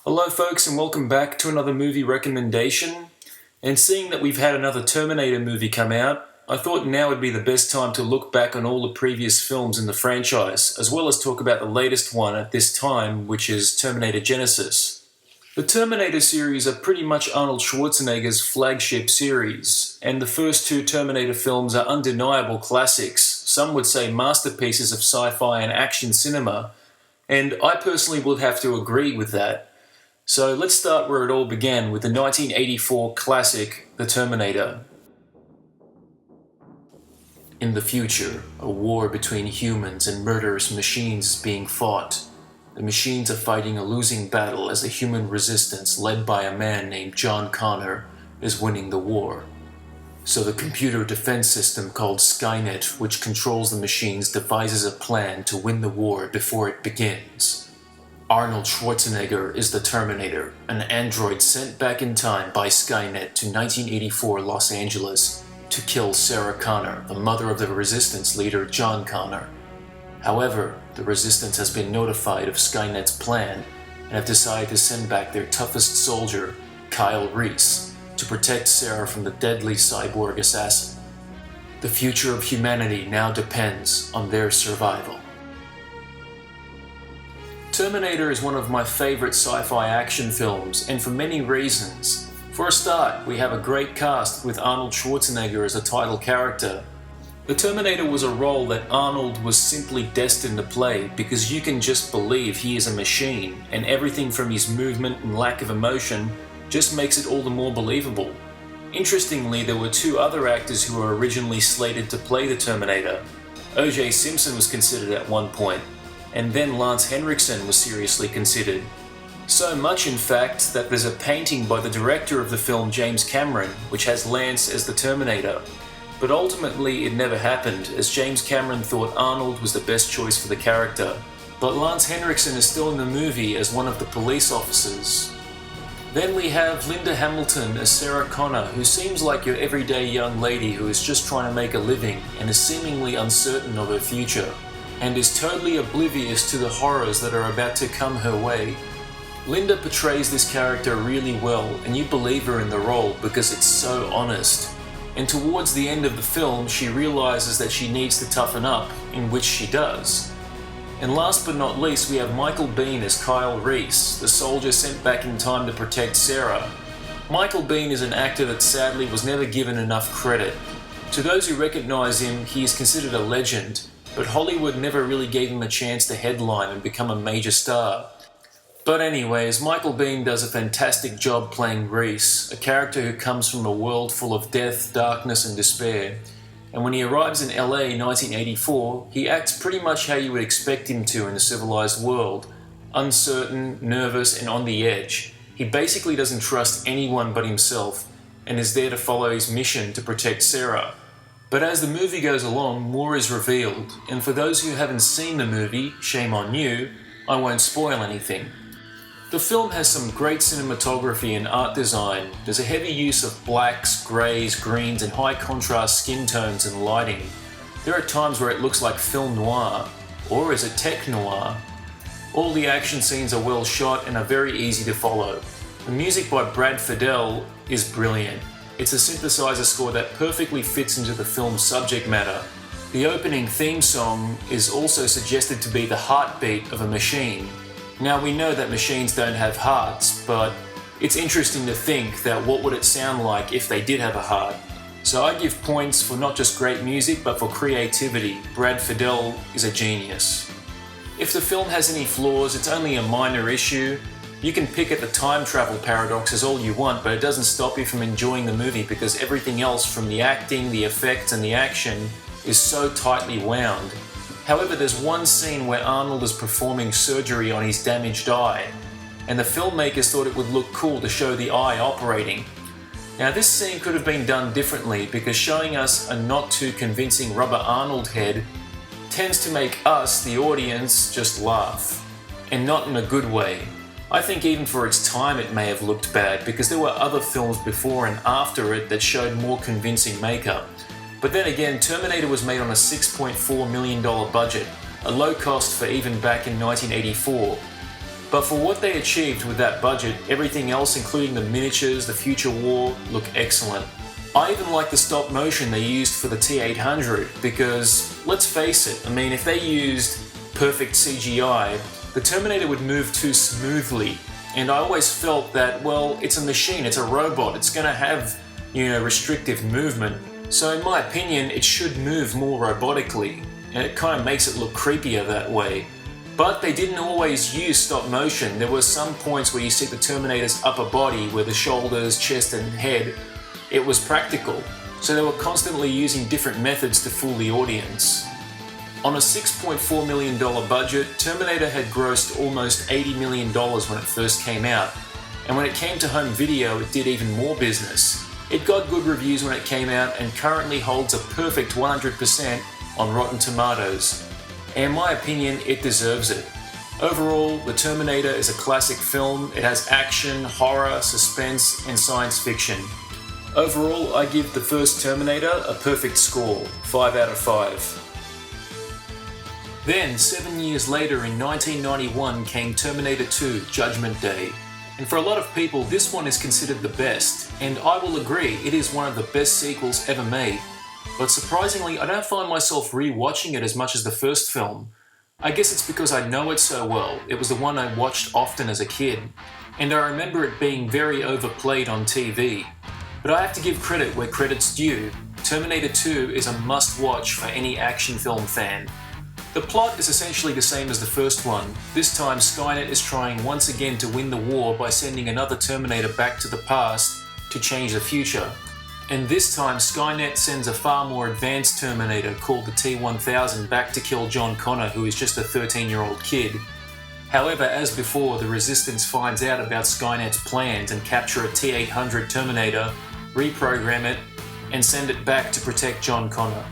Hello folks and welcome back to another movie recommendation. And seeing that we've had another Terminator movie come out, I thought now would be the best time to look back on all the previous films in the franchise, as well as talk about the latest one at this time, which is Terminator Genisys. The Terminator series are pretty much Arnold Schwarzenegger's flagship series, and the first two Terminator films are undeniable classics, some would say masterpieces of sci-fi and action cinema, and I personally would have to agree with that. So let's start where it all began with the 1984 classic, The Terminator. In the future, a war between humans and murderous machines is being fought. The machines are fighting a losing battle as the human resistance, led by a man named John Connor, is winning the war. So the computer defense system called Skynet, which controls the machines, devises a plan to win the war before it begins. Arnold Schwarzenegger is the Terminator, an android sent back in time by Skynet to 1984 Los Angeles to kill Sarah Connor, the mother of the resistance leader John Connor. However, the resistance has been notified of Skynet's plan and have decided to send back their toughest soldier, Kyle Reese, to protect Sarah from the deadly cyborg assassin. The future of humanity now depends on their survival. Terminator is one of my favorite sci-fi action films, and for many reasons. For a start, we have a great cast with Arnold Schwarzenegger as a title character. The Terminator was a role that Arnold was simply destined to play because you can just believe he is a machine, and everything from his movement and lack of emotion just makes it all the more believable. Interestingly, there were two other actors who were originally slated to play the Terminator. O.J. Simpson was considered at one point, and then Lance Henriksen was seriously considered. So much, in fact, that there's a painting by the director of the film, James Cameron, which has Lance as the Terminator. But ultimately, it never happened, as James Cameron thought Arnold was the best choice for the character. But Lance Henriksen is still in the movie as one of the police officers. Then we have Linda Hamilton as Sarah Connor, who seems like your everyday young lady who is just trying to make a living and is seemingly uncertain of her future, and is totally oblivious to the horrors that are about to come her way. Linda portrays this character really well, and you believe her in the role because it's so honest. And towards the end of the film, she realizes that she needs to toughen up, in which she does. And last but not least, we have Michael Biehn as Kyle Reese, the soldier sent back in time to protect Sarah. Michael Biehn is an actor that sadly was never given enough credit. To those who recognize him, he is considered a legend, but Hollywood never really gave him a chance to headline and become a major star. But anyways, Michael Biehn does a fantastic job playing Reese, a character who comes from a world full of death, darkness and despair. And when he arrives in LA in 1984, he acts pretty much how you would expect him to in a civilized world. Uncertain, nervous and on the edge. He basically doesn't trust anyone but himself, and is there to follow his mission to protect Sarah. But as the movie goes along, more is revealed, and for those who haven't seen the movie, shame on you, I won't spoil anything. The film has some great cinematography and art design. There's a heavy use of blacks, greys, greens and high contrast skin tones and lighting. There are times where it looks like film noir, or is it tech noir? All the action scenes are well shot and are very easy to follow. The music by Brad Fiedel is brilliant. It's a synthesizer score that perfectly fits into the film's subject matter. The opening theme song is also suggested to be the heartbeat of a machine. Now we know that machines don't have hearts, but it's interesting to think that what would it sound like if they did have a heart. So I give points for not just great music, but for creativity. Brad Fiedel is a genius. If the film has any flaws, it's only a minor issue. You can pick at the time travel paradoxes all you want, but it doesn't stop you from enjoying the movie because everything else from the acting, the effects and the action is so tightly wound. However, there's one scene where Arnold is performing surgery on his damaged eye, and the filmmakers thought it would look cool to show the eye operating. Now this scene could have been done differently because showing us a not too convincing rubber Arnold head tends to make us, the audience, just laugh. And not in a good way. I think even for its time it may have looked bad because there were other films before and after it that showed more convincing makeup. But then again, Terminator was made on a $6.4 million budget, a low cost for even back in 1984. But for what they achieved with that budget, everything else, including the miniatures, the future war, look excellent. I even like the stop motion they used for the T-800 because, let's face it, I mean, if they used perfect CGI, the Terminator would move too smoothly. And I always felt that, well, it's a machine, it's a robot, it's gonna have, restrictive movement. So in my opinion, it should move more robotically, and it kind of makes it look creepier that way. But they didn't always use stop motion. There were some points where you see the Terminator's upper body, where the shoulders, chest and head, it was practical. So they were constantly using different methods to fool the audience. On a $6.4 million budget, Terminator had grossed almost $80 million when it first came out. And when it came to home video, it did even more business. It got good reviews when it came out and currently holds a perfect 100% on Rotten Tomatoes. And in my opinion, it deserves it. Overall, The Terminator is a classic film. It has action, horror, suspense, and science fiction. Overall, I give the first Terminator a perfect score, 5 out of 5. Then, 7 years later in 1991 came Terminator 2, Judgment Day. And for a lot of people, this one is considered the best, and I will agree, it is one of the best sequels ever made. But surprisingly, I don't find myself re-watching it as much as the first film. I guess it's because I know it so well. It was the one I watched often as a kid, and I remember it being very overplayed on TV. But I have to give credit where credit's due. Terminator 2 is a must-watch for any action film fan. The plot is essentially the same as the first one. This time, Skynet is trying once again to win the war by sending another Terminator back to the past to change the future. And this time, Skynet sends a far more advanced Terminator called the T-1000 back to kill John Connor, who is just a 13-year-old kid. However, as before, the Resistance finds out about Skynet's plans and capture a T-800 Terminator, reprogram it, and send it back to protect John Connor.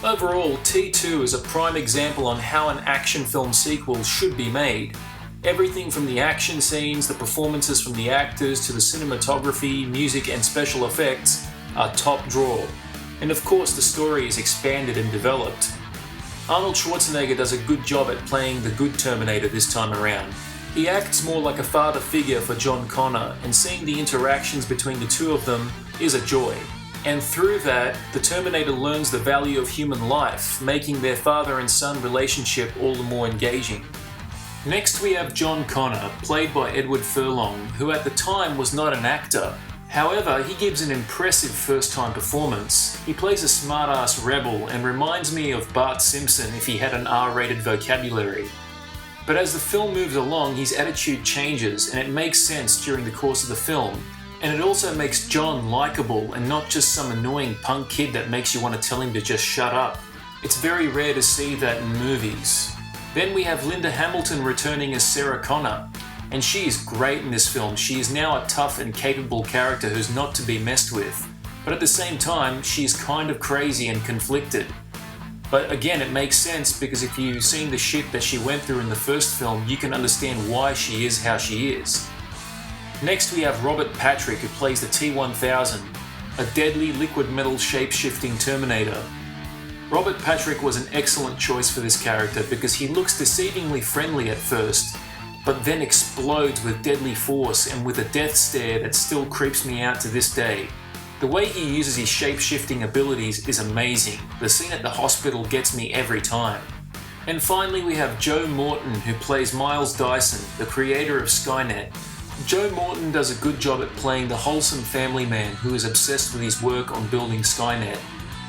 Overall, T2 is a prime example on how an action film sequel should be made. Everything from the action scenes, the performances from the actors, to the cinematography, music and special effects are top draw. And of course the story is expanded and developed. Arnold Schwarzenegger does a good job at playing the good Terminator this time around. He acts more like a father figure for John Connor, and seeing the interactions between the two of them is a joy. And through that, the Terminator learns the value of human life, making their father and son relationship all the more engaging. Next we have John Connor, played by Edward Furlong, who at the time was not an actor. However, he gives an impressive first-time performance. He plays a smart-ass rebel and reminds me of Bart Simpson if he had an R-rated vocabulary. But as the film moves along, his attitude changes, and it makes sense during the course of the film. And it also makes John likeable and not just some annoying punk kid that makes you want to tell him to just shut up. It's very rare to see that in movies. Then we have Linda Hamilton returning as Sarah Connor, and she is great in this film. She is now a tough and capable character who's not to be messed with, but at the same time, she's kind of crazy and conflicted. But again, it makes sense because if you've seen the shit that she went through in the first film, you can understand why she is how she is. Next we have Robert Patrick, who plays the T-1000, a deadly liquid metal shape-shifting Terminator. Robert Patrick was an excellent choice for this character because he looks deceivingly friendly at first, but then explodes with deadly force and with a death stare that still creeps me out to this day. The way he uses his shape-shifting abilities is amazing. The scene at the hospital gets me every time. And finally we have Joe Morton, who plays Miles Dyson, the creator of Skynet. Joe Morton does a good job at playing the wholesome family man who is obsessed with his work on building Skynet.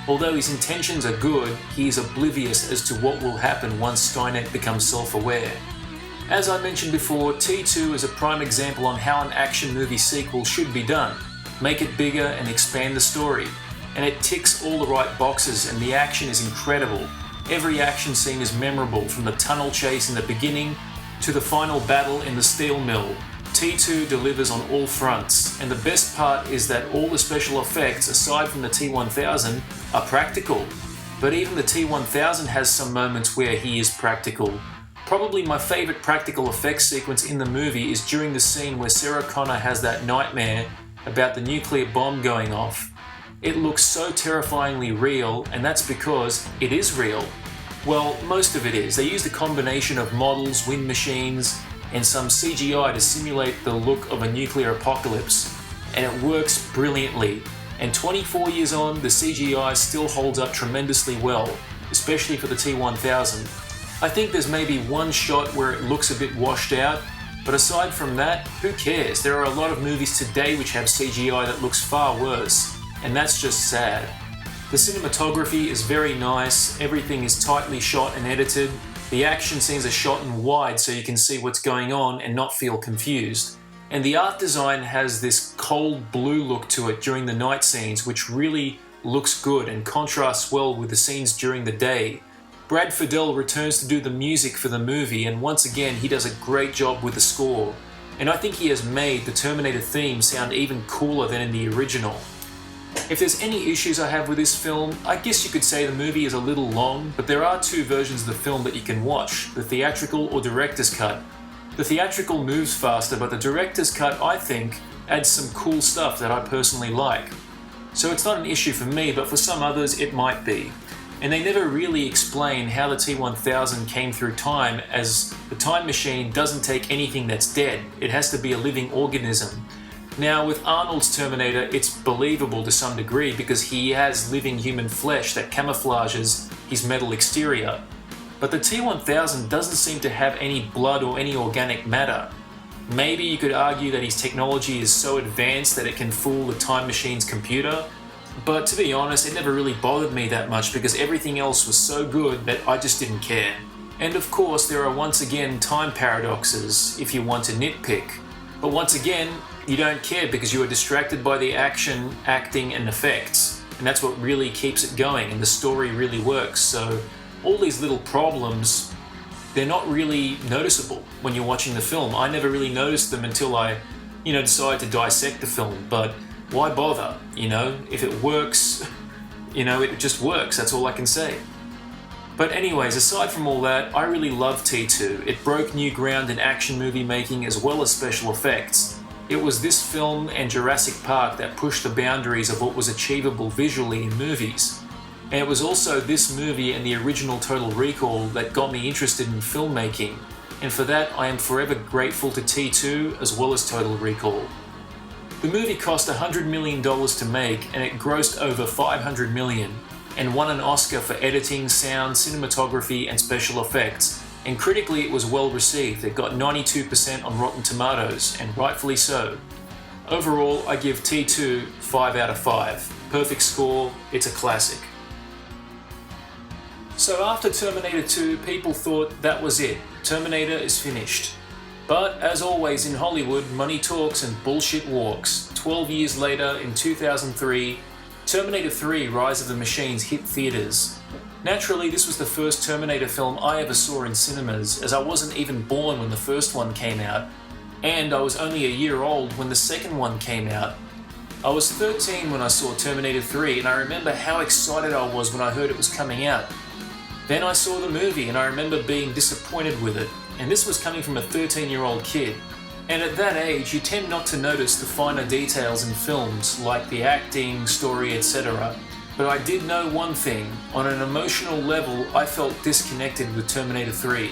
Although his intentions are good, he is oblivious as to what will happen once Skynet becomes self-aware. As I mentioned before, T2 is a prime example on how an action movie sequel should be done. Make it bigger and expand the story. And it ticks all the right boxes and the action is incredible. Every action scene is memorable, from the tunnel chase in the beginning to the final battle in the steel mill. T2 delivers on all fronts, and the best part is that all the special effects, aside from the T-1000, are practical. But even the T-1000 has some moments where he is practical. Probably my favourite practical effects sequence in the movie is during the scene where Sarah Connor has that nightmare about the nuclear bomb going off. It looks so terrifyingly real, and that's because it is real. Well, most of it is. They used a combination of models, wind machines, and some CGI to simulate the look of a nuclear apocalypse, and it works brilliantly. And 24 years on, the CGI still holds up tremendously well, especially for the T-1000. I think there's maybe one shot where it looks a bit washed out, but aside from that, who cares? There are a lot of movies today which have CGI that looks far worse, and that's just sad. The cinematography is very nice, everything is tightly shot and edited, the action scenes are shot in wide so you can see what's going on and not feel confused. And the art design has this cold blue look to it during the night scenes, which really looks good and contrasts well with the scenes during the day. Brad Fiedel returns to do the music for the movie, and once again he does a great job with the score. And I think he has made the Terminator theme sound even cooler than in the original. If there's any issues I have with this film, I guess you could say the movie is a little long, but there are two versions of the film that you can watch, the theatrical or director's cut. The theatrical moves faster, but the director's cut, I think, adds some cool stuff that I personally like. So it's not an issue for me, but for some others it might be. And they never really explain how the T-1000 came through time, as the time machine doesn't take anything that's dead, it has to be a living organism. Now, with Arnold's Terminator, it's believable to some degree because he has living human flesh that camouflages his metal exterior. But the T-1000 doesn't seem to have any blood or any organic matter. Maybe you could argue that his technology is so advanced that it can fool the time machine's computer, but to be honest, it never really bothered me that much because everything else was so good that I just didn't care. And of course, there are once again time paradoxes if you want to nitpick. But once again, you don't care because you are distracted by the action, acting and effects. And that's what really keeps it going, and the story really works. So all these little problems, they're not really noticeable when you're watching the film. I never really noticed them until I, decided to dissect the film. But why bother? If it works, it just works. That's all I can say. But anyways, aside from all that, I really love T2. It broke new ground in action movie making as well as special effects. It was this film and Jurassic Park that pushed the boundaries of what was achievable visually in movies. And it was also this movie and the original Total Recall that got me interested in filmmaking. And for that, I am forever grateful to T2 as well as Total Recall. The movie cost $100 million to make, and it grossed over $500 million, and won an Oscar for editing, sound, cinematography, and special effects. And critically, it was well received. It got 92% on Rotten Tomatoes, and rightfully so. Overall, I give T2 5 out of 5. Perfect score, it's a classic. So after Terminator 2, people thought that was it. Terminator is finished. But as always in Hollywood, money talks and bullshit walks. 12 years later, in 2003, Terminator 3 Rise of the Machines hit theaters. Naturally, this was the first Terminator film I ever saw in cinemas, as I wasn't even born when the first one came out, and I was only a year old when the second one came out. I was 13 when I saw Terminator 3, and I remember how excited I was when I heard it was coming out. Then I saw the movie, and I remember being disappointed with it, and this was coming from a 13-year-old kid. And at that age, you tend not to notice the finer details in films, like the acting, story, etc. But I did know one thing: on an emotional level, I felt disconnected with Terminator 3.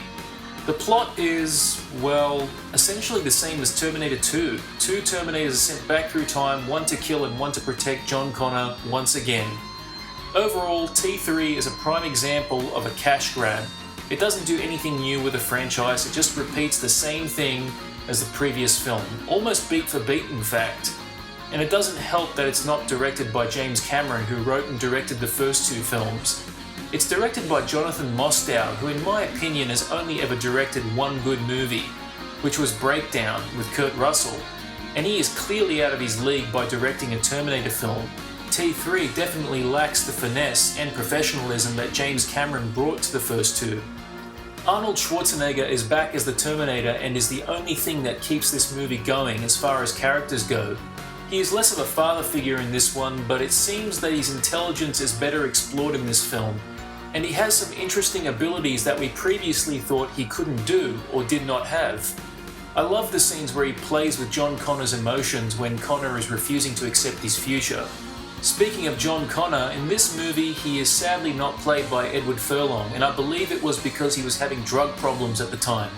The plot is, well, essentially the same as Terminator 2. Two Terminators are sent back through time, one to kill and one to protect John Connor once again. Overall, T3 is a prime example of a cash grab. It doesn't do anything new with the franchise, it just repeats the same thing as the previous film, almost beat for beat in fact. And it doesn't help that it's not directed by James Cameron, who wrote and directed the first two films. It's directed by Jonathan Mostow, who in my opinion has only ever directed one good movie, which was Breakdown with Kurt Russell, and he is clearly out of his league by directing a Terminator film. T3 definitely lacks the finesse and professionalism that James Cameron brought to the first two. Arnold Schwarzenegger is back as the Terminator and is the only thing that keeps this movie going as far as characters go. He is less of a father figure in this one, but it seems that his intelligence is better explored in this film, and he has some interesting abilities that we previously thought he couldn't do or did not have. I love the scenes where he plays with John Connor's emotions when Connor is refusing to accept his future. Speaking of John Connor, in this movie he is sadly not played by Edward Furlong, and I believe it was because he was having drug problems at the time.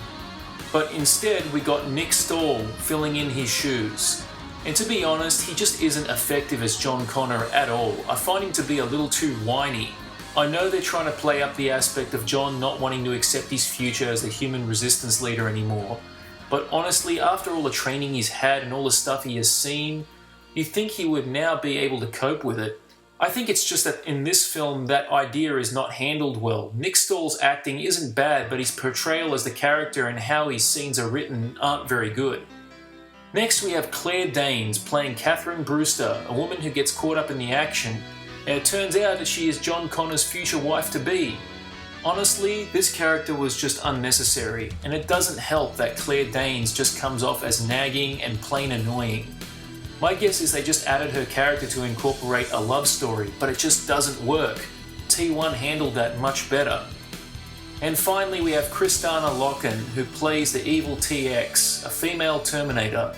but instead we got Nick Stahl filling in his shoes. And to be honest, he just isn't effective as John Connor at all. I find him to be a little too whiny. I know they're trying to play up the aspect of John not wanting to accept his future as the human resistance leader anymore, but honestly, after all the training he's had and all the stuff he has seen, you'd think he would now be able to cope with it. I think it's just that in this film, that idea is not handled well. Nick Stahl's acting isn't bad, but his portrayal as the character and how his scenes are written aren't very good. Next, we have Claire Danes playing Catherine Brewster, a woman who gets caught up in the action, and it turns out that she is John Connor's future wife-to-be. Honestly, this character was just unnecessary, and it doesn't help that Claire Danes just comes off as nagging and plain annoying. My guess is they just added her character to incorporate a love story, but it just doesn't work. T1 handled that much better. And finally, we have Kristanna Loken, who plays the evil TX, a female Terminator.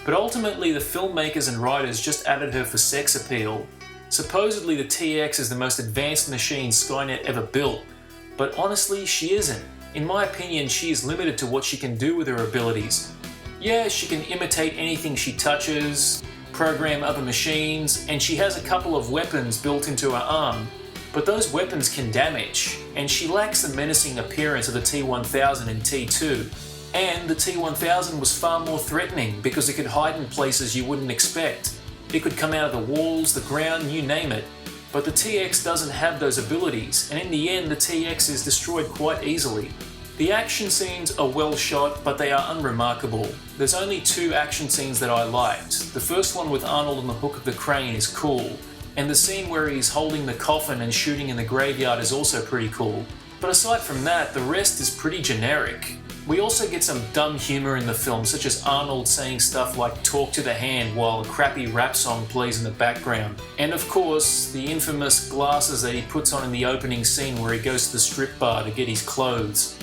But ultimately, the filmmakers and writers just added her for sex appeal. Supposedly, the TX is the most advanced machine Skynet ever built, but honestly, she isn't. In my opinion, she is limited to what she can do with her abilities. Yeah, she can imitate anything she touches, program other machines, and she has a couple of weapons built into her arm, but those weapons can damage, and she lacks the menacing appearance of the T-1000 in T2. And the T-1000 was far more threatening because it could hide in places you wouldn't expect. It could come out of the walls, the ground, you name it. But the TX doesn't have those abilities, and in the end the TX is destroyed quite easily. The action scenes are well shot, but they are unremarkable. There's only 2 action scenes that I liked. The first one with Arnold on the hook of the crane is cool, and the scene where he's holding the coffin and shooting in the graveyard is also pretty cool. But aside from that, the rest is pretty generic. We also get some dumb humour in the film, such as Arnold saying stuff like "talk to the hand" while a crappy rap song plays in the background. And of course, the infamous glasses that he puts on in the opening scene where he goes to the strip bar to get his clothes.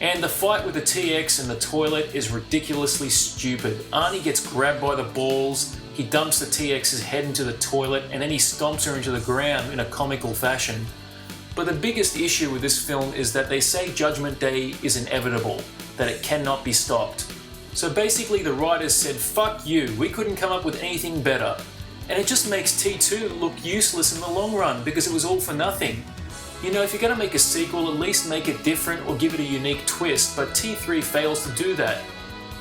And the fight with the TX in the toilet is ridiculously stupid. Arnie gets grabbed by the balls, he dumps the TX's head into the toilet, and then he stomps her into the ground in a comical fashion. But the biggest issue with this film is that they say Judgment Day is inevitable, that it cannot be stopped. So basically the writers said, fuck you, we couldn't come up with anything better. And it just makes T2 look useless in the long run because it was all for nothing. You know, if you're going to make a sequel, at least make it different or give it a unique twist, but T3 fails to do that.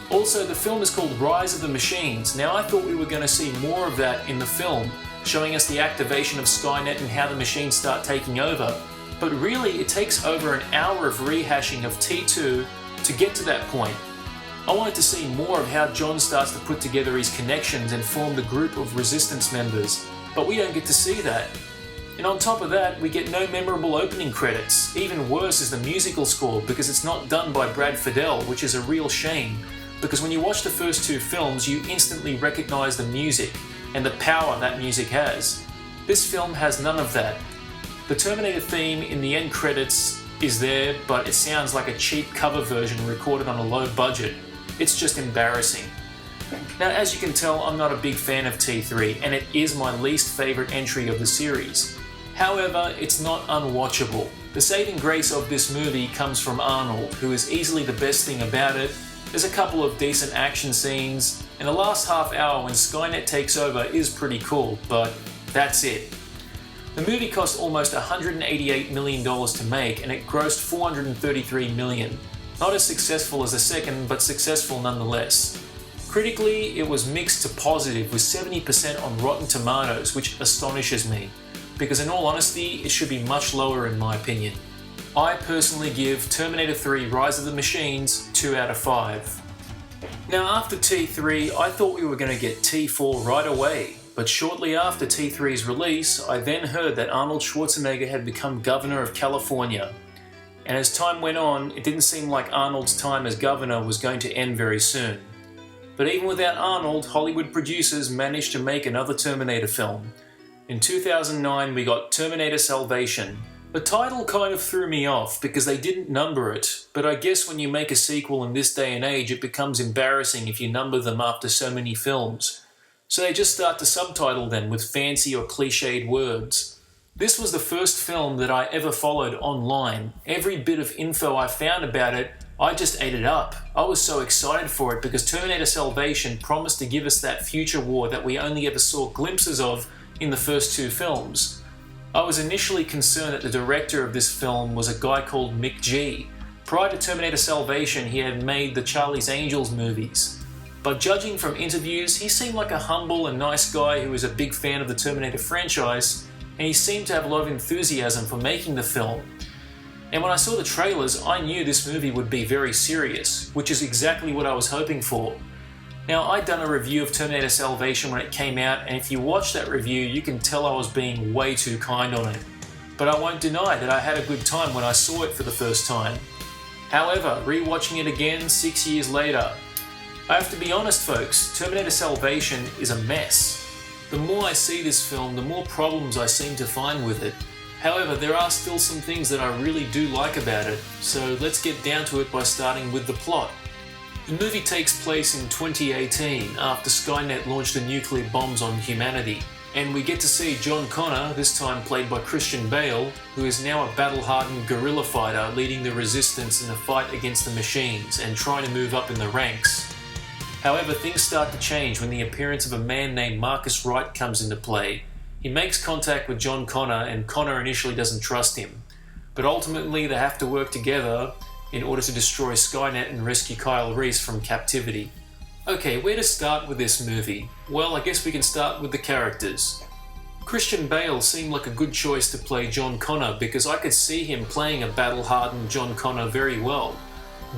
Also, the film is called Rise of the Machines. Now, I thought we were going to see more of that in the film, showing us the activation of Skynet and how the machines start taking over. But really, it takes over an hour of rehashing of T2 to get to that point. I wanted to see more of how John starts to put together his connections and form the group of resistance members, but we don't get to see that. And on top of that, we get no memorable opening credits. Even worse is the musical score, because it's not done by Brad Fiedel, which is a real shame, because when you watch the first 2 films, you instantly recognize the music and the power that music has. This film has none of that. The Terminator theme in the end credits is there, but it sounds like a cheap cover version recorded on a low budget. It's just embarrassing. Now, as you can tell, I'm not a big fan of T3, and it is my least favourite entry of the series. However, it's not unwatchable. The saving grace of this movie comes from Arnold, who is easily the best thing about it. There's a couple of decent action scenes, and the last half hour when Skynet takes over is pretty cool, but that's it. The movie cost almost $188 million to make, and it grossed $433 million. Not as successful as the second, but successful nonetheless. Critically, it was mixed to positive with 70% on Rotten Tomatoes, which astonishes me, because in all honesty, it should be much lower in my opinion. I personally give Terminator 3 Rise of the Machines 2 out of 5. Now, after T3, I thought we were going to get T4 right away, but shortly after T3's release, I then heard that Arnold Schwarzenegger had become governor of California. And as time went on, it didn't seem like Arnold's time as governor was going to end very soon. But even without Arnold, Hollywood producers managed to make another Terminator film. In 2009, we got Terminator Salvation. The title kind of threw me off because they didn't number it, but I guess when you make a sequel in this day and age, it becomes embarrassing if you number them after so many films. So they just start to subtitle them with fancy or cliched words. This was the first film that I ever followed online. Every bit of info I found about it I just ate it up. I was so excited for it because Terminator Salvation promised to give us that future war that we only ever saw glimpses of in the first two films. I was initially concerned that the director of this film was a guy called Mick G. Prior to Terminator Salvation, he had made the Charlie's Angels movies. But judging from interviews, he seemed like a humble and nice guy who was a big fan of the Terminator franchise, and he seemed to have a lot of enthusiasm for making the film. And when I saw the trailers, I knew this movie would be very serious, which is exactly what I was hoping for. Now, I'd done a review of Terminator Salvation when it came out, and if you watch that review, you can tell I was being way too kind on it. But I won't deny that I had a good time when I saw it for the first time. However, rewatching it again 6 years later, I have to be honest folks, Terminator Salvation is a mess. The more I see this film, the more problems I seem to find with it. However, there are still some things that I really do like about it, so let's get down to it by starting with the plot. The movie takes place in 2018 after Skynet launched the nuclear bombs on humanity, and we get to see John Connor, this time played by Christian Bale, who is now a battle-hardened guerrilla fighter leading the resistance in the fight against the machines and trying to move up in the ranks. However, things start to change when the appearance of a man named Marcus Wright comes into play. He makes contact with John Connor, and Connor initially doesn't trust him. But ultimately they have to work together in order to destroy Skynet and rescue Kyle Reese from captivity. Okay, where to start with this movie? Well, I guess we can start with the characters. Christian Bale seemed like a good choice to play John Connor because I could see him playing a battle-hardened John Connor very well.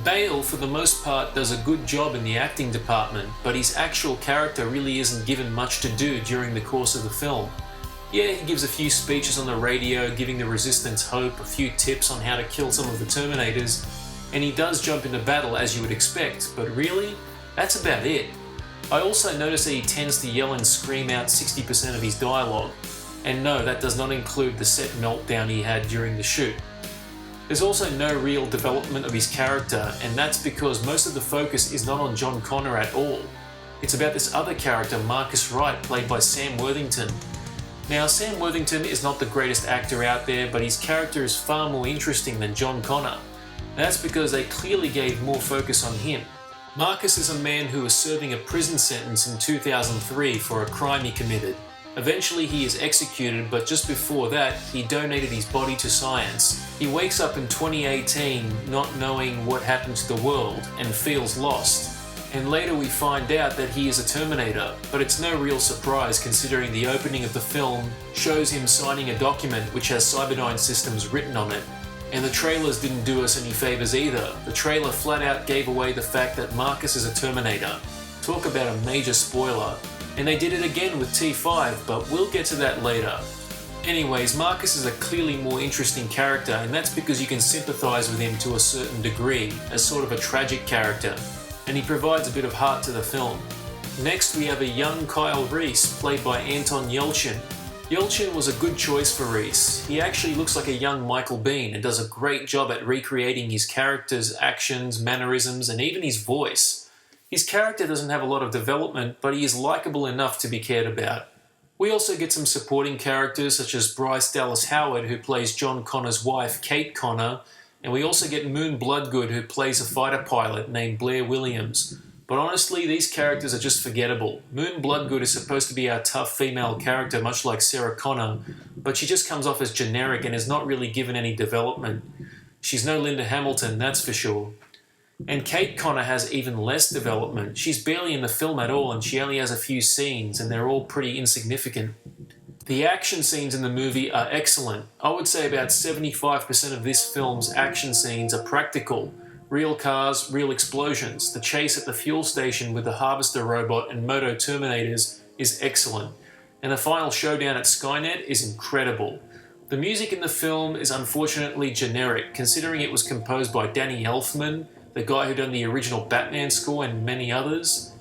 Bale, for the most part, does a good job in the acting department, but his actual character really isn't given much to do during the course of the film. Yeah, he gives a few speeches on the radio, giving the Resistance hope, a few tips on how to kill some of the Terminators, and he does jump into battle as you would expect, but really, that's about it. I also notice that he tends to yell and scream out 60% of his dialogue, and no, that does not include the set meltdown he had during the shoot. There's also no real development of his character, and that's because most of the focus is not on John Connor at all. It's about this other character, Marcus Wright, played by Sam Worthington. Now, Sam Worthington is not the greatest actor out there, but his character is far more interesting than John Connor. That's because they clearly gave more focus on him. Marcus is a man who was serving a prison sentence in 2003 for a crime he committed. Eventually he is executed, but just before that, he donated his body to science. He wakes up in 2018 not knowing what happened to the world and feels lost. And later we find out that he is a Terminator, but it's no real surprise considering the opening of the film shows him signing a document which has Cyberdyne Systems written on it. And the trailers didn't do us any favours either. The trailer flat out gave away the fact that Marcus is a Terminator. Talk about a major spoiler. And they did it again with T5, but we'll get to that later. Anyways, Marcus is a clearly more interesting character, and that's because you can sympathise with him to a certain degree, as sort of a tragic character. And he provides a bit of heart to the film. Next we have a young Kyle Reese, played by Anton Yelchin. Yelchin was a good choice for Reese. He actually looks like a young Michael Biehn and does a great job at recreating his character's actions, mannerisms, and even his voice. His character doesn't have a lot of development, but he is likeable enough to be cared about. We also get some supporting characters such as Bryce Dallas Howard, who plays John Connor's wife, Kate Connor, and we also get Moon Bloodgood, who plays a fighter pilot named Blair Williams. But honestly, these characters are just forgettable. Moon Bloodgood is supposed to be our tough female character, much like Sarah Connor, but she just comes off as generic and is not really given any development. She's no Linda Hamilton, that's for sure. And Kate Connor has even less development. She's barely in the film at all, and she only has a few scenes, and they're all pretty insignificant. The action scenes in the movie are excellent. I would say about 75% of this film's action scenes are practical. Real cars, real explosions. The chase at the fuel station with the Harvester robot and Moto Terminators is excellent. And the final showdown at Skynet is incredible. The music in the film is unfortunately generic, considering it was composed by Danny Elfman, the guy who done the original Batman score and many others.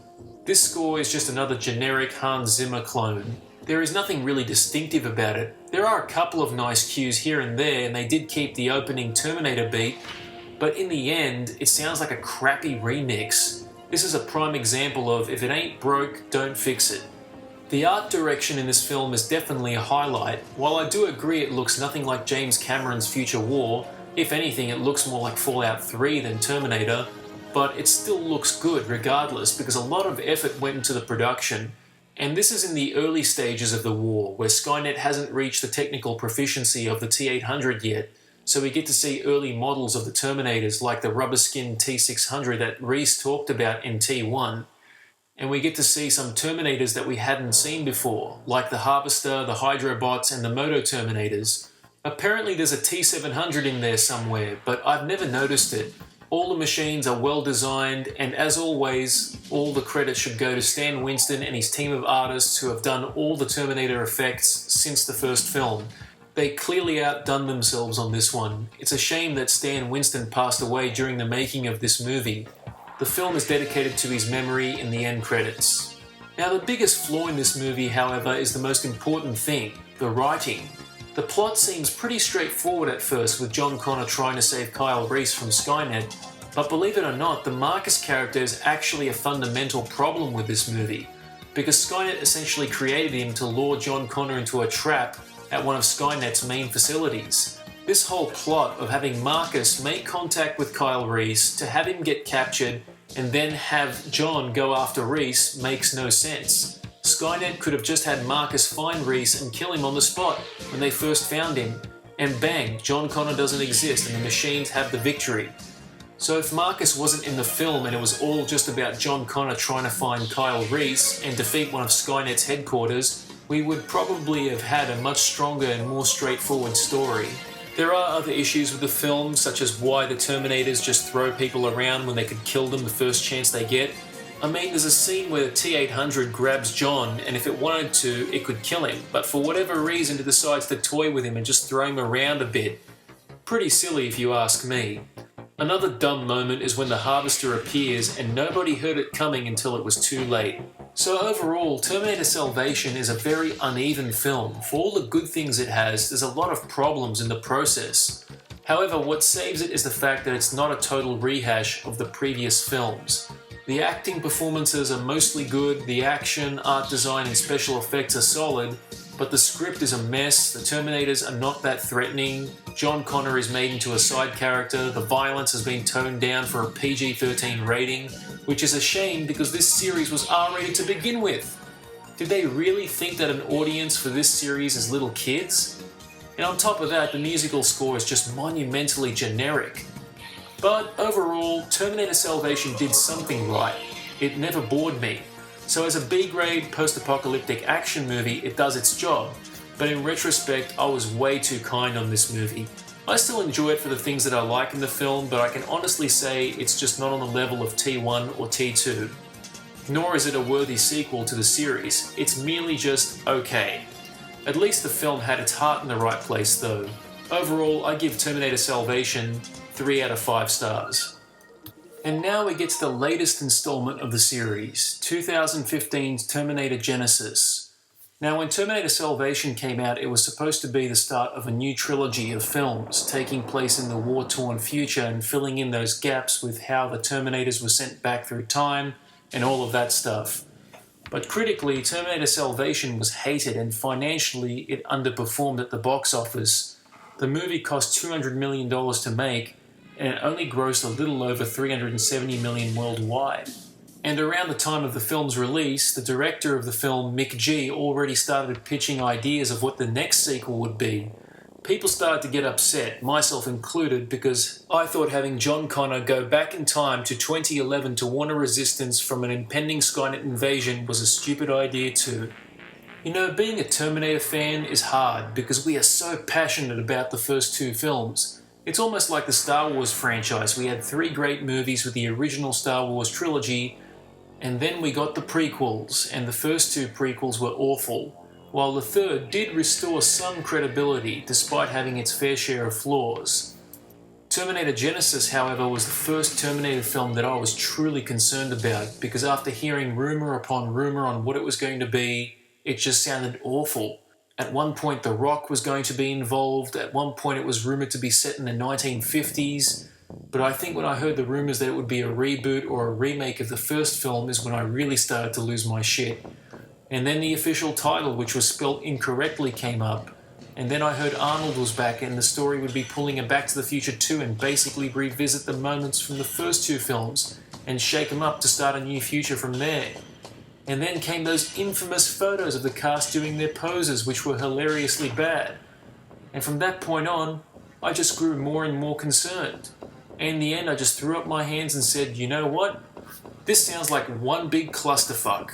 This score is just another generic Hans Zimmer clone. There is nothing really distinctive about it. There are a couple of nice cues here and there, and they did keep the opening Terminator beat, but in the end, it sounds like a crappy remix. This is a prime example of if it ain't broke, don't fix it. The art direction in this film is definitely a highlight. While I do agree it looks nothing like James Cameron's Future War, If anything, it looks more like Fallout 3 than Terminator, but it still looks good regardless because a lot of effort went into the production. And this is in the early stages of the war, where Skynet hasn't reached the technical proficiency of the T-800 yet, so we get to see early models of the Terminators like the rubber-skinned T-600 that Reese talked about in T1, and we get to see some Terminators that we hadn't seen before, like the Harvester, the Hydrobots, and the Moto Terminators. Apparently there's a T-700 in there somewhere, but I've never noticed it. All the machines are well designed, and as always, all the credit should go to Stan Winston and his team of artists who have done all the Terminator effects since the first film. They clearly outdone themselves on this one. It's a shame that Stan Winston passed away during the making of this movie. The film is dedicated to his memory in the end credits. Now, the biggest flaw in this movie, however, is the most important thing: the writing. The plot seems pretty straightforward at first, with John Connor trying to save Kyle Reese from Skynet, but believe it or not, the Marcus character is actually a fundamental problem with this movie, because Skynet essentially created him to lure John Connor into a trap at one of Skynet's main facilities. This whole plot of having Marcus make contact with Kyle Reese to have him get captured and then have John go after Reese makes no sense. Skynet could have just had Marcus find Reese and kill him on the spot when they first found him, and bang, John Connor doesn't exist and the machines have the victory. So if Marcus wasn't in the film and it was all just about John Connor trying to find Kyle Reese and defeat one of Skynet's headquarters, we would probably have had a much stronger and more straightforward story. There are other issues with the film, such as why the Terminators just throw people around when they could kill them the first chance they get. I mean, there's a scene where the T-800 grabs John, and if it wanted to, it could kill him, but for whatever reason it decides to toy with him and just throw him around a bit. Pretty silly if you ask me. Another dumb moment is when the Harvester appears and nobody heard it coming until it was too late. So overall, Terminator Salvation is a very uneven film. For all the good things it has, there's a lot of problems in the process. However, what saves it is the fact that it's not a total rehash of the previous films. The acting performances are mostly good, the action, art design and special effects are solid, but the script is a mess, the Terminators are not that threatening, John Connor is made into a side character, the violence has been toned down for a PG-13 rating, which is a shame because this series was R-rated to begin with. Did they really think that an audience for this series is little kids? And on top of that, the musical score is just monumentally generic. But overall, Terminator Salvation did something right. It never bored me. So as a B-grade post-apocalyptic action movie, it does its job. But in retrospect, I was way too kind on this movie. I still enjoy it for the things that I like in the film, but I can honestly say it's just not on the level of T1 or T2. Nor is it a worthy sequel to the series, it's merely just okay. At least the film had its heart in the right place though. Overall, I give Terminator Salvation 3 out of 5 stars. And now we get to the latest installment of the series, 2015's Terminator Genisys. Now, when Terminator Salvation came out, it was supposed to be the start of a new trilogy of films taking place in the war-torn future and filling in those gaps with how the Terminators were sent back through time and all of that stuff. But critically, Terminator Salvation was hated and financially it underperformed at the box office. The movie cost $200 million to make and it only grossed a little over $370 million worldwide. And around the time of the film's release, the director of the film, Mick G, already started pitching ideas of what the next sequel would be. People started to get upset, myself included, because I thought having John Connor go back in time to 2011 to warn a resistance from an impending Skynet invasion was a stupid idea too. You know, being a Terminator fan is hard because we are so passionate about the first two films. It's almost like the Star Wars franchise. We had 3 great movies with the original Star Wars trilogy, and then we got the prequels, and the first 2 prequels were awful, while the third did restore some credibility despite having its fair share of flaws. Terminator Genisys, however, was the first Terminator film that I was truly concerned about, because after hearing rumour upon rumour on what it was going to be, it just sounded awful. At one point The Rock was going to be involved, at one point it was rumoured to be set in the 1950s, but I think when I heard the rumours that it would be a reboot or a remake of the first film is when I really started to lose my shit. And then the official title, which was spelt incorrectly, came up, and then I heard Arnold was back and the story would be pulling a Back to the Future 2 and basically revisit the moments from the first two films and shake them up to start a new future from there. And then came those infamous photos of the cast doing their poses, which were hilariously bad. And from that point on, I just grew more and more concerned. And in the end, I just threw up my hands and said, you know what? This sounds like one big clusterfuck.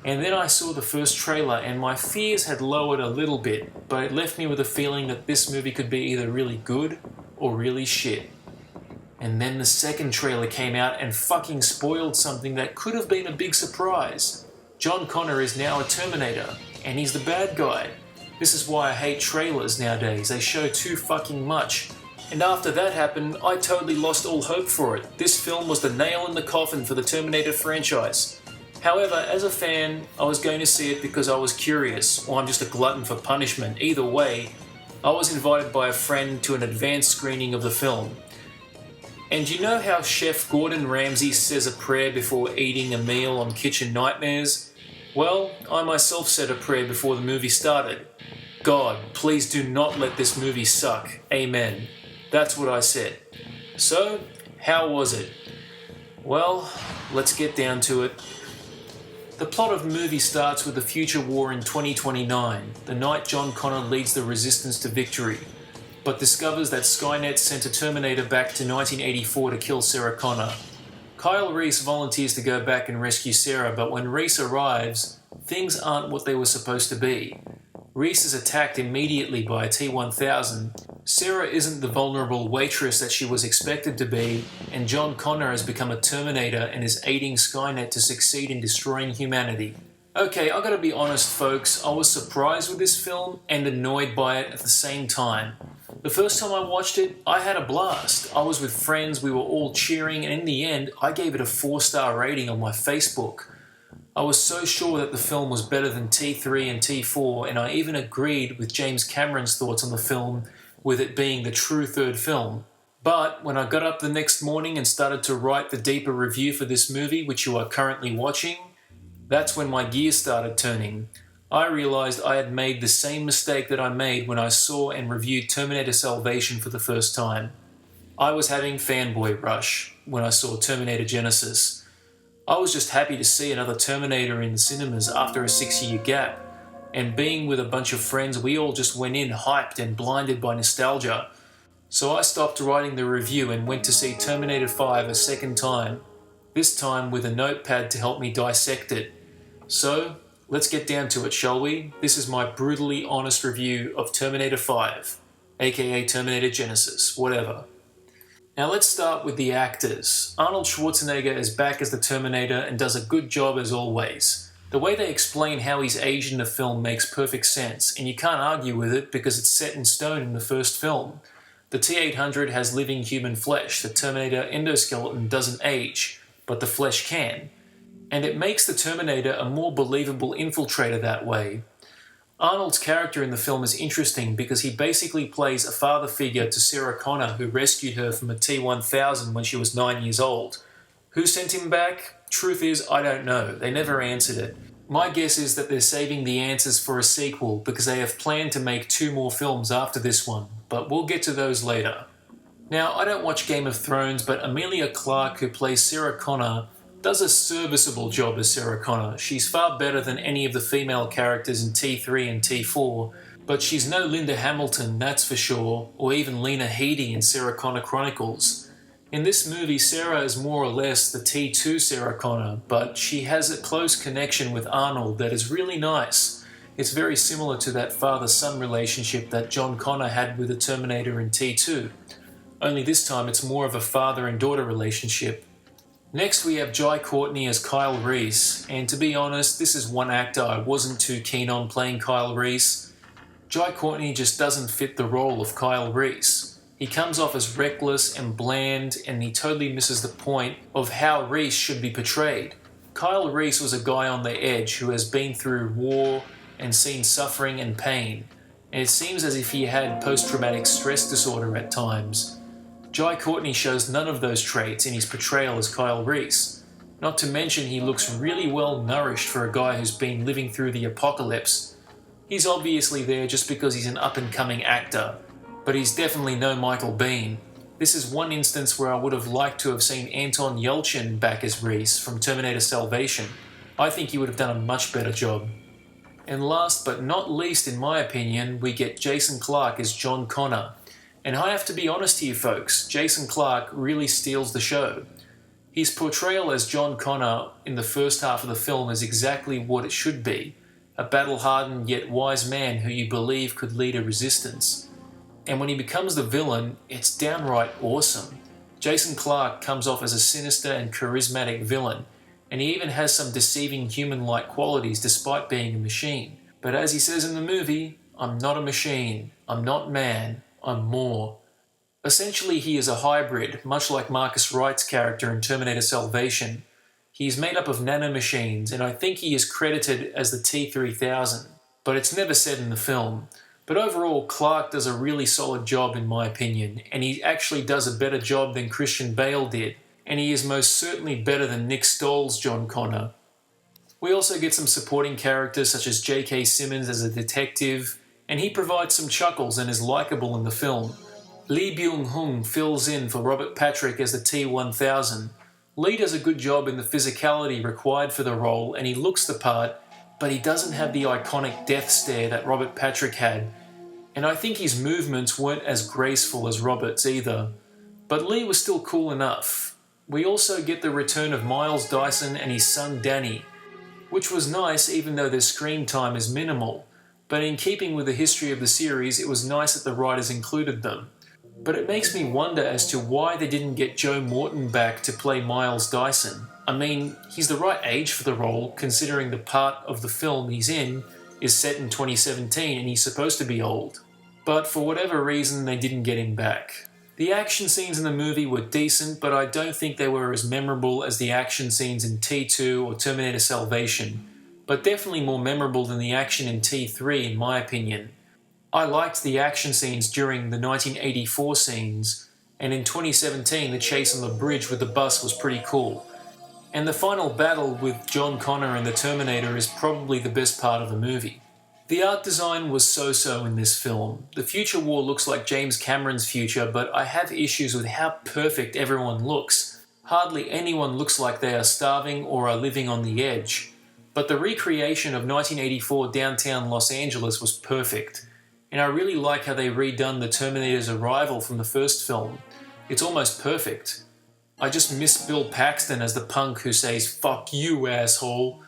And then I saw the first trailer and my fears had lowered a little bit, but it left me with a feeling that this movie could be either really good or really shit. And then the second trailer came out and fucking spoiled something that could have been a big surprise. John Connor is now a Terminator, and he's the bad guy. This is why I hate trailers nowadays, they show too fucking much. And after that happened, I totally lost all hope for it. This film was the nail in the coffin for the Terminator franchise. However, as a fan, I was going to see it because I was curious, or I'm just a glutton for punishment. Either way, I was invited by a friend to an advanced screening of the film. And you know how Chef Gordon Ramsay says a prayer before eating a meal on Kitchen Nightmares? Well, I myself said a prayer before the movie started. God, please do not let this movie suck. Amen. That's what I said. So, how was it? Well, let's get down to it. The plot of the movie starts with a future war in 2029, the night John Connor leads the resistance to victory, but discovers that Skynet sent a Terminator back to 1984 to kill Sarah Connor. Kyle Reese volunteers to go back and rescue Sarah, but when Reese arrives, things aren't what they were supposed to be. Reese is attacked immediately by a T-1000. Sarah isn't the vulnerable waitress that she was expected to be, and John Connor has become a Terminator and is aiding Skynet to succeed in destroying humanity. Okay, I gotta be honest folks, I was surprised with this film and annoyed by it at the same time. The first time I watched it, I had a blast. I was with friends, we were all cheering, and in the end, I gave it a 4-star rating on my Facebook. I was so sure that the film was better than T3 and T4, and I even agreed with James Cameron's thoughts on the film, with it being the true third film. But when I got up the next morning and started to write the deeper review for this movie, which you are currently watching, that's when my gears started turning. I realised I had made the same mistake that I made when I saw and reviewed Terminator Salvation for the first time. I was having fanboy rush when I saw Terminator Genisys. I was just happy to see another Terminator in the cinemas after a 6-year gap, and being with a bunch of friends, we all just went in hyped and blinded by nostalgia. So I stopped writing the review and went to see Terminator 5 a second time, this time with a notepad to help me dissect it. So, let's get down to it, shall we? This is my brutally honest review of Terminator 5, aka Terminator Genisys, whatever. Now let's start with the actors. Arnold Schwarzenegger is back as the Terminator and does a good job as always. The way they explain how he's aged in the film makes perfect sense, and you can't argue with it because it's set in stone in the first film. The T-800 has living human flesh, the Terminator endoskeleton doesn't age, but the flesh can. And it makes the Terminator a more believable infiltrator that way. Arnold's character in the film is interesting because he basically plays a father figure to Sarah Connor, who rescued her from a T-1000 when she was 9 years old. Who sent him back? Truth is, I don't know. They never answered it. My guess is that they're saving the answers for a sequel because they have planned to make 2 more films after this one, but we'll get to those later. Now, I don't watch Game of Thrones, but Emilia Clarke, who plays Sarah Connor, does a serviceable job as Sarah Connor. She's far better than any of the female characters in T3 and T4, but she's no Linda Hamilton, that's for sure, or even Lena Headey in Sarah Connor Chronicles. In this movie, Sarah is more or less the T2 Sarah Connor, but she has a close connection with Arnold that is really nice. It's very similar to that father-son relationship that John Connor had with the Terminator in T2. Only this time it's more of a father and daughter relationship. Next we have Jai Courtney as Kyle Reese, and to be honest, this is one actor I wasn't too keen on playing Kyle Reese. Jai Courtney just doesn't fit the role of Kyle Reese. He comes off as reckless and bland, and he totally misses the point of how Reese should be portrayed. Kyle Reese was a guy on the edge who has been through war and seen suffering and pain, and it seems as if he had post-traumatic stress disorder at times. Jai Courtney shows none of those traits in his portrayal as Kyle Reese. Not to mention he looks really well nourished for a guy who's been living through the apocalypse. He's obviously there just because he's an up-and-coming actor, but he's definitely no Michael Biehn. This is one instance where I would have liked to have seen Anton Yelchin back as Reese from Terminator Salvation. I think he would have done a much better job. And last but not least, in my opinion, we get Jason Clarke as John Connor. And I have to be honest here, folks, Jason Clarke really steals the show. His portrayal as John Connor in the first half of the film is exactly what it should be. A battle-hardened yet wise man who you believe could lead a resistance. And when he becomes the villain, it's downright awesome. Jason Clarke comes off as a sinister and charismatic villain, and he even has some deceiving human-like qualities despite being a machine. But as he says in the movie, I'm not a machine, I'm not man, I'm more. Essentially, he is a hybrid, much like Marcus Wright's character in Terminator Salvation. He is made up of nanomachines, and I think he is credited as the T-3000, but it's never said in the film. But overall, Clarke does a really solid job in my opinion, and he actually does a better job than Christian Bale did, and he is most certainly better than Nick Stoll's John Connor. We also get some supporting characters such as J.K. Simmons as a detective, and he provides some chuckles and is likeable in the film. Lee Byung-hun fills in for Robert Patrick as the T-1000. Lee does a good job in the physicality required for the role, and he looks the part, but he doesn't have the iconic death stare that Robert Patrick had, and I think his movements weren't as graceful as Robert's either. But Lee was still cool enough. We also get the return of Miles Dyson and his son Danny, which was nice even though their screen time is minimal, but in keeping with the history of the series, it was nice that the writers included them. But it makes me wonder as to why they didn't get Joe Morton back to play Miles Dyson. I mean, he's the right age for the role, considering the part of the film he's in is set in 2017 and he's supposed to be old. But for whatever reason, they didn't get him back. The action scenes in the movie were decent, but I don't think they were as memorable as the action scenes in T2 or Terminator Salvation, but definitely more memorable than the action in T3 in my opinion. I liked the action scenes during the 1984 scenes, and in 2017 the chase on the bridge with the bus was pretty cool. And the final battle with John Connor and the Terminator is probably the best part of the movie. The art design was so-so in this film. The future war looks like James Cameron's future, but I have issues with how perfect everyone looks. Hardly anyone looks like they are starving or are living on the edge. But the recreation of 1984 downtown Los Angeles was perfect. And I really like how they redone the Terminator's arrival from the first film. It's almost perfect. I just miss Bill Paxton as the punk who says, "Fuck you, asshole."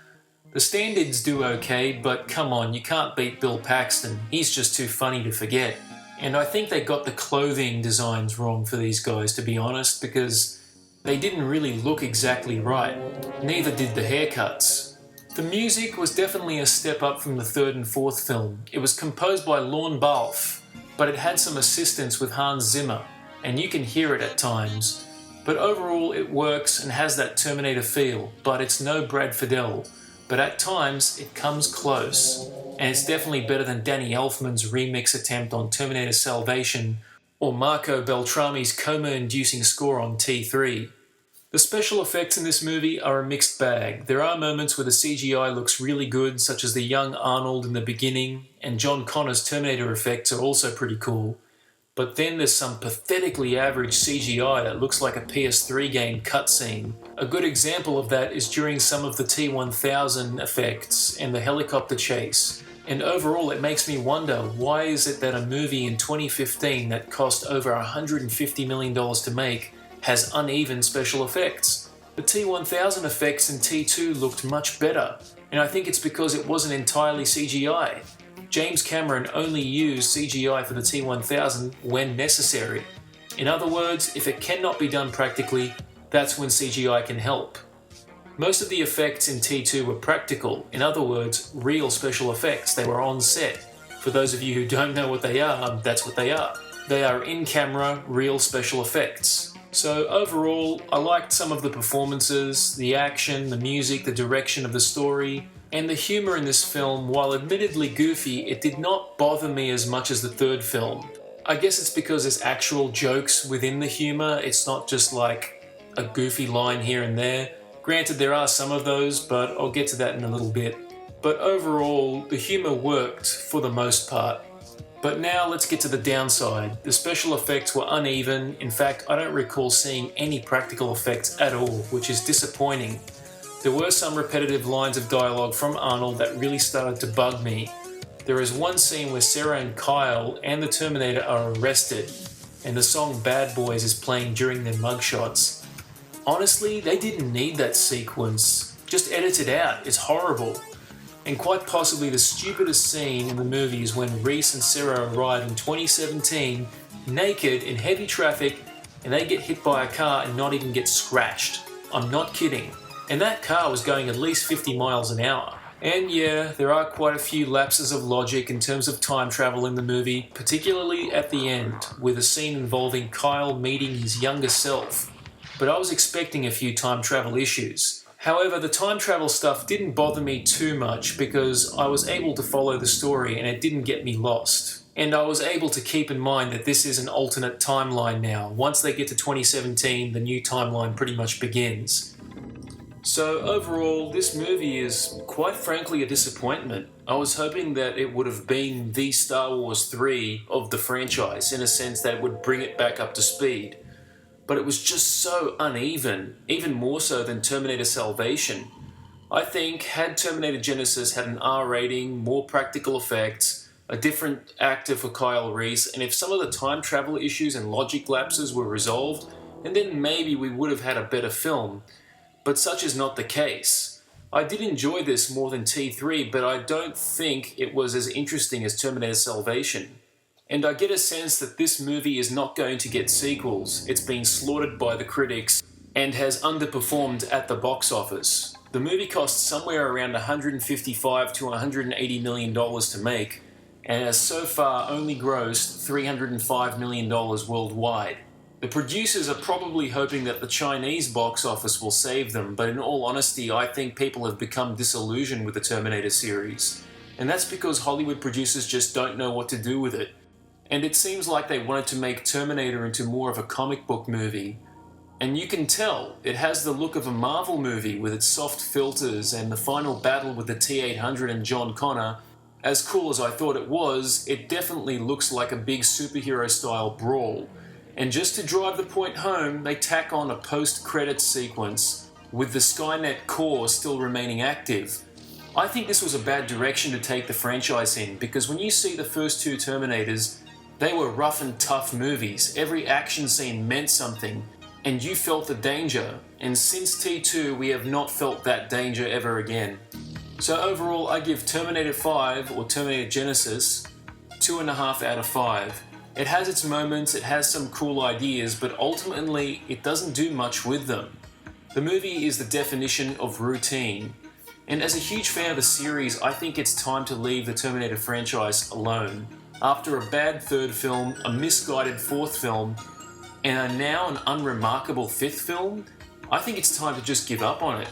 The standards do okay, but come on, you can't beat Bill Paxton. He's just too funny to forget. And I think they got the clothing designs wrong for these guys, to be honest, because they didn't really look exactly right. Neither did the haircuts. The music was definitely a step up from the third and fourth film. It was composed by Lorne Balfe, but it had some assistance with Hans Zimmer, and you can hear it at times. But overall it works and has that Terminator feel, but it's no Brad Fiedel. But at times it comes close, and it's definitely better than Danny Elfman's remix attempt on Terminator Salvation or Marco Beltrami's coma-inducing score on T3. The special effects in this movie are a mixed bag. There are moments where the CGI looks really good, such as the young Arnold in the beginning, and John Connor's Terminator effects are also pretty cool. But then there's some pathetically average CGI that looks like a PS3 game cutscene. A good example of that is during some of the T-1000 effects and the helicopter chase. And overall it makes me wonder, why is it that a movie in 2015 that cost over $150 million to make has uneven special effects? The T-1000 effects in T2 looked much better, and I think it's because it wasn't entirely CGI. James Cameron only used CGI for the T-1000 when necessary. In other words, if it cannot be done practically, that's when CGI can help. Most of the effects in T2 were practical, in other words, real special effects. They were on set. For those of you who don't know what they are, that's what they are. They are in-camera, real special effects. So overall, I liked some of the performances, the action, the music, the direction of the story, and the humour in this film. While admittedly goofy, it did not bother me as much as the third film. I guess it's because there's actual jokes within the humour, it's not just like a goofy line here and there. Granted, there are some of those, but I'll get to that in a little bit. but overall, the humour worked for the most part. But now let's get to the downside. The special effects were uneven. In fact, I don't recall seeing any practical effects at all, which is disappointing. There were some repetitive lines of dialogue from Arnold that really started to bug me. There is one scene where Sarah and Kyle and the Terminator are arrested, and the song Bad Boys is playing during their mugshots. Honestly, they didn't need that sequence. Just edit it out, it's horrible. And quite possibly the stupidest scene in the movie is when Reese and Sarah arrive in 2017, naked in heavy traffic, and they get hit by a car and not even get scratched. I'm not kidding. And that car was going at least 50 miles an hour. And yeah, there are quite a few lapses of logic in terms of time travel in the movie, particularly at the end, with a scene involving Kyle meeting his younger self. But I was expecting a few time travel issues. However, the time travel stuff didn't bother me too much because I was able to follow the story and it didn't get me lost. And I was able to keep in mind that this is an alternate timeline now. Once they get to 2017, the new timeline pretty much begins. So overall, this movie is quite frankly a disappointment. I was hoping that it would have been the Star Wars 3 of the franchise, in a sense that it would bring it back up to speed. But it was just so uneven, even more so than Terminator Salvation. I think had Terminator Genisys had an R rating, more practical effects, a different actor for Kyle Reese, and if some of the time travel issues and logic lapses were resolved, and then maybe we would have had a better film. But such is not the case. I did enjoy this more than T3, but I don't think it was as interesting as Terminator Salvation. And I get a sense that this movie is not going to get sequels. It's been slaughtered by the critics and has underperformed at the box office. The movie cost somewhere around $155 to $180 million to make, and has so far only grossed $305 million worldwide. The producers are probably hoping that the Chinese box office will save them, but in all honesty, I think people have become disillusioned with the Terminator series. And that's because Hollywood producers just don't know what to do with it. And it seems like they wanted to make Terminator into more of a comic book movie. And you can tell, it has the look of a Marvel movie with its soft filters, and the final battle with the T-800 and John Connor. As cool as I thought it was, it definitely looks like a big superhero-style brawl. And just to drive the point home, they tack on a post-credits sequence with the Skynet core still remaining active. I think this was a bad direction to take the franchise in, because when you see the first two Terminators, they were rough and tough movies. Every action scene meant something, and you felt the danger. And since T2, we have not felt that danger ever again. So overall, I give Terminator 5, or Terminator Genisys, 2.5 out of 5. It has its moments, it has some cool ideas, but ultimately, it doesn't do much with them. The movie is the definition of routine. And as a huge fan of the series, I think it's time to leave the Terminator franchise alone. After a bad third film, a misguided fourth film, and now an unremarkable fifth film, I think it's time to just give up on it.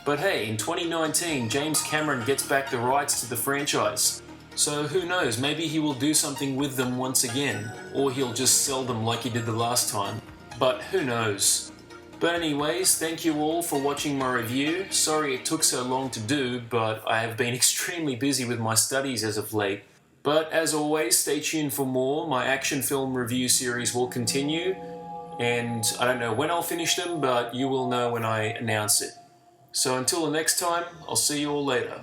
But hey, in 2019, James Cameron gets back the rights to the franchise. So who knows, maybe he will do something with them once again, or he'll just sell them like he did the last time. But who knows. But anyways, thank you all for watching my review. Sorry it took so long to do, but I have been extremely busy with my studies as of late. But as always, stay tuned for more. My action film review series will continue, and I don't know when I'll finish them, but you will know when I announce it. So until the next time, I'll see you all later.